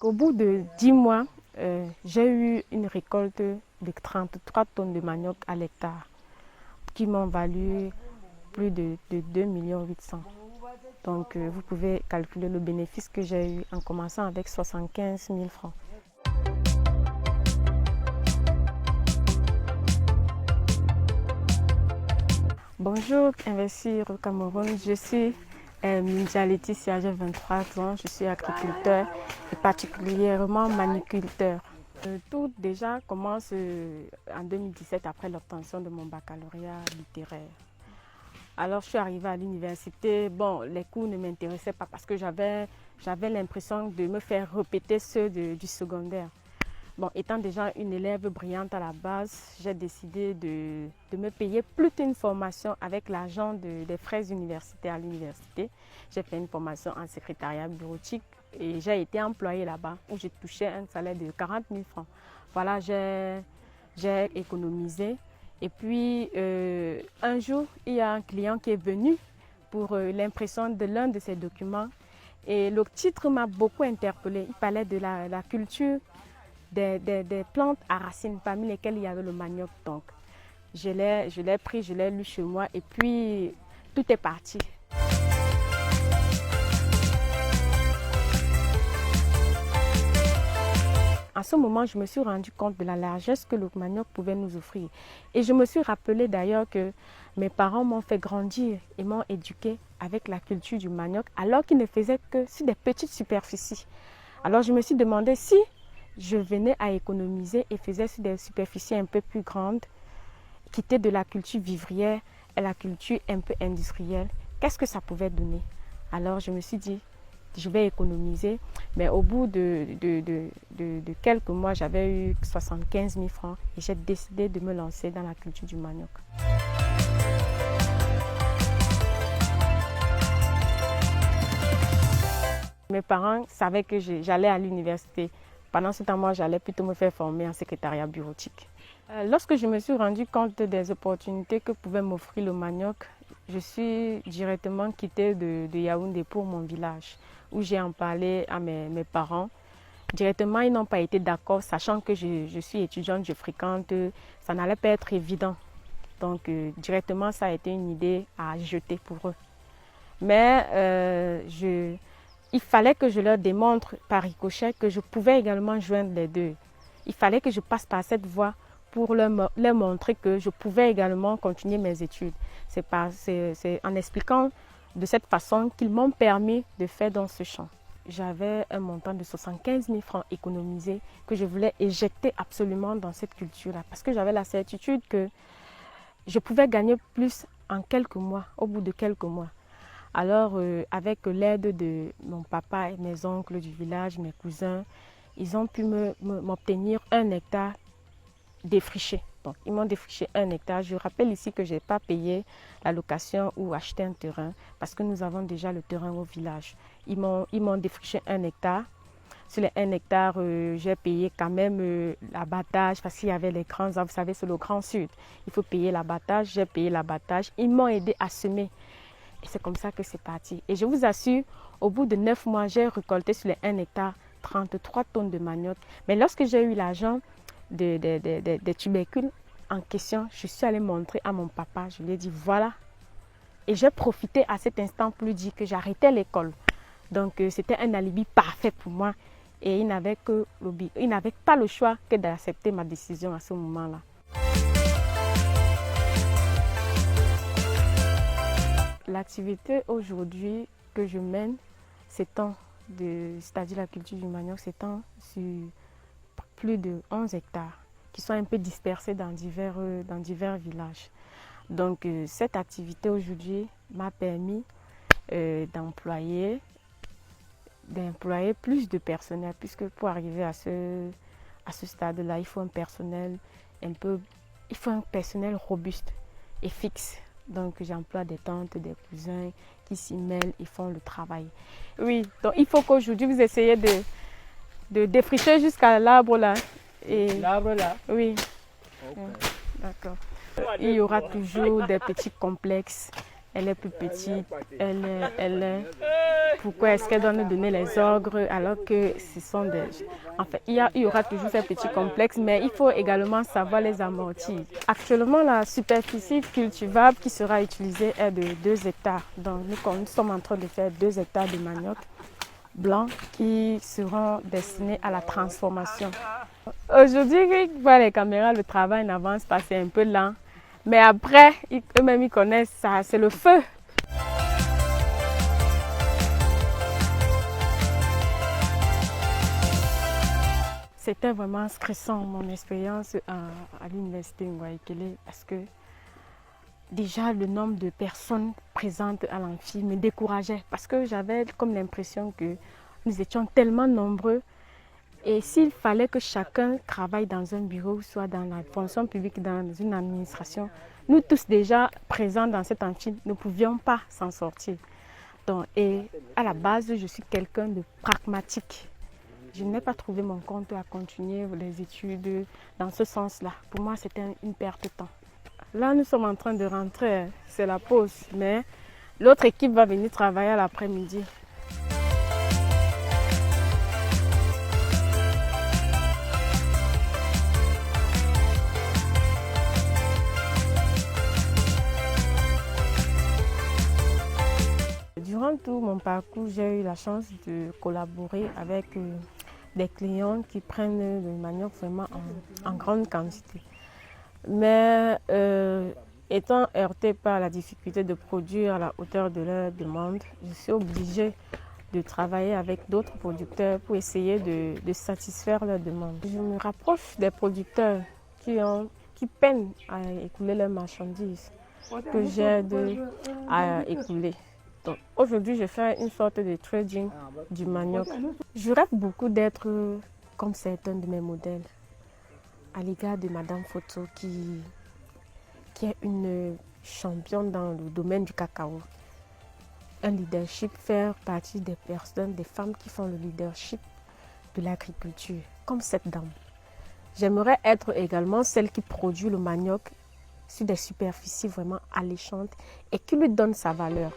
Au bout de 10 mois, j'ai eu une récolte de 33 tonnes de manioc à l'hectare qui m'ont valu plus de 2,8 millions. Donc vous pouvez calculer le bénéfice que j'ai eu en commençant avec 75 000 francs. Bonjour, Investir au Cameroun. Je suis Minja Laetitia, j'ai 23 ans. Je suis agriculteur et particulièrement maniculteur. Tout déjà commence en 2017 après l'obtention de mon baccalauréat littéraire. Alors je suis arrivée à l'université. Bon, les cours ne m'intéressaient pas parce que j'avais l'impression de me faire répéter ceux du secondaire. Bon, étant déjà une élève brillante à la base, j'ai décidé de me payer plutôt une formation avec l'argent des frais universitaires à l'université. J'ai fait une formation en secrétariat bureautique et j'ai été employée là-bas où j'ai touché un salaire de 40 000 francs. Voilà, j'ai économisé. Et puis, un jour, il y a un client qui est venu pour l'impression de l'un de ses documents. Et le titre m'a beaucoup interpellée. Il parlait de la culture des plantes à racines, parmi lesquelles il y avait le manioc. Donc, je l'ai pris, je l'ai lu chez moi et puis tout est parti. À ce moment, je me suis rendu compte de la largesse que le manioc pouvait nous offrir. Et je me suis rappelé d'ailleurs que mes parents m'ont fait grandir et m'ont éduqué avec la culture du manioc alors qu'ils ne faisaient que sur des petites superficies. Alors je me suis demandé si je venais à économiser et faisais sur des superficies un peu plus grandes, quitter de la culture vivrière et la culture un peu industrielle, qu'est-ce que ça pouvait donner? Alors je me suis dit, je vais économiser, mais au bout de quelques mois, j'avais eu 75 000 francs et j'ai décidé de me lancer dans la culture du manioc. Mes parents savaient que j'allais à l'université. Pendant ce temps, moi, j'allais plutôt me faire former en secrétariat bureautique. Lorsque je me suis rendu compte des opportunités que pouvait m'offrir le manioc, je suis directement quittée de Yaoundé pour mon village, où j'ai en parlé à mes parents. Directement, ils n'ont pas été d'accord, sachant que je suis étudiante, je fréquente, ça n'allait pas être évident. Donc, directement, ça a été une idée à jeter pour eux. Mais il fallait que je leur démontre par ricochet que je pouvais également joindre les deux. Il fallait que je passe par cette voie pour leur montrer que je pouvais également continuer mes études. C'est en expliquant de cette façon qu'ils m'ont permis de faire dans ce champ. J'avais un montant de 75 000 francs économisé que je voulais éjecter absolument dans cette culture-là parce que j'avais la certitude que je pouvais gagner plus en quelques mois, au bout de quelques mois. Alors, avec l'aide de mon papa et mes oncles du village, mes cousins, ils ont pu m'obtenir 1 hectare défriché. Donc, ils m'ont défriché 1 hectare. Je rappelle ici que je n'ai pas payé la location ou acheté un terrain parce que nous avons déjà le terrain au village. Ils m'ont défriché 1 hectare. Sur les 1 hectare, j'ai payé quand même l'abattage parce qu'il y avait les grands arbres. Vous savez, c'est le Grand Sud. Il faut payer l'abattage. J'ai payé l'abattage. Ils m'ont aidé à semer. Et c'est comme ça que c'est parti. Et je vous assure, au bout de 9 mois, j'ai récolté sur les 1 hectare 33 tonnes de manioc. Mais lorsque j'ai eu l'argent des tubercules en question, je suis allée montrer à mon papa. Je lui ai dit, voilà. Et j'ai profité à cet instant pour lui dire que j'arrêtais l'école. Donc, c'était un alibi parfait pour moi. Et il n'avait pas le choix que d'accepter ma décision à ce moment-là. L'activité aujourd'hui que je mène c'est-à-dire la culture du manioc, s'étend sur plus de 11 hectares qui sont un peu dispersés dans divers villages. Donc cette activité aujourd'hui m'a permis d'employer plus de personnel puisque pour arriver à ce stade-là, il faut un personnel robuste et fixe. Donc j'emploie des tantes, des cousins qui s'y mêlent et font le travail. Oui, donc il faut qu'aujourd'hui vous essayez de défricher jusqu'à l'arbre là. L'arbre là? Oui. Okay. D'accord. Il y aura toujours des petits complexes elle est plus petite, pourquoi est-ce qu'elle doit nous donner les ordres alors que ce sont des... En fait, il y aura toujours ces petits complexes, mais il faut également savoir les amortir. Actuellement, la superficie cultivable qui sera utilisée est de 2 hectares. Donc, nous sommes en train de faire 2 hectares de manioc blanc qui seront destinés à la transformation. Aujourd'hui, voir les caméras, le travail n'avance pas, c'est un peu lent. Mais après, eux-mêmes, ils connaissent ça, c'est le feu. C'était vraiment stressant mon expérience à l'université Ngouaikele parce que déjà le nombre de personnes présentes à l'amphi me décourageait parce que j'avais comme l'impression que nous étions tellement nombreux et s'il fallait que chacun travaille dans un bureau, soit dans la fonction publique, dans une administration, nous tous déjà présents dans cet amphi ne pouvions pas s'en sortir. Donc, et à la base, je suis quelqu'un de pragmatique. Je n'ai pas trouvé mon compte à continuer les études dans ce sens-là. Pour moi, c'était une perte de temps. Là, nous sommes en train de rentrer, c'est la pause, mais l'autre équipe va venir travailler à l'après-midi. Durant tout mon parcours, j'ai eu la chance de collaborer avec des clients qui prennent le manioc vraiment en grande quantité. Mais étant heurtée par la difficulté de produire à la hauteur de leur demande, je suis obligée de travailler avec d'autres producteurs pour essayer de satisfaire leurs demandes. Je me rapproche des producteurs qui peinent à écouler leurs marchandises, que j'aide à écouler. Donc aujourd'hui, je fais une sorte de trading du manioc. Je rêve beaucoup d'être comme certains de mes modèles, à l'égard de Madame Photo qui est une championne dans le domaine du cacao. Un leadership, faire partie des personnes, des femmes qui font le leadership de l'agriculture, comme cette dame. J'aimerais être également celle qui produit le manioc sur des superficies vraiment alléchantes et qui lui donne sa valeur.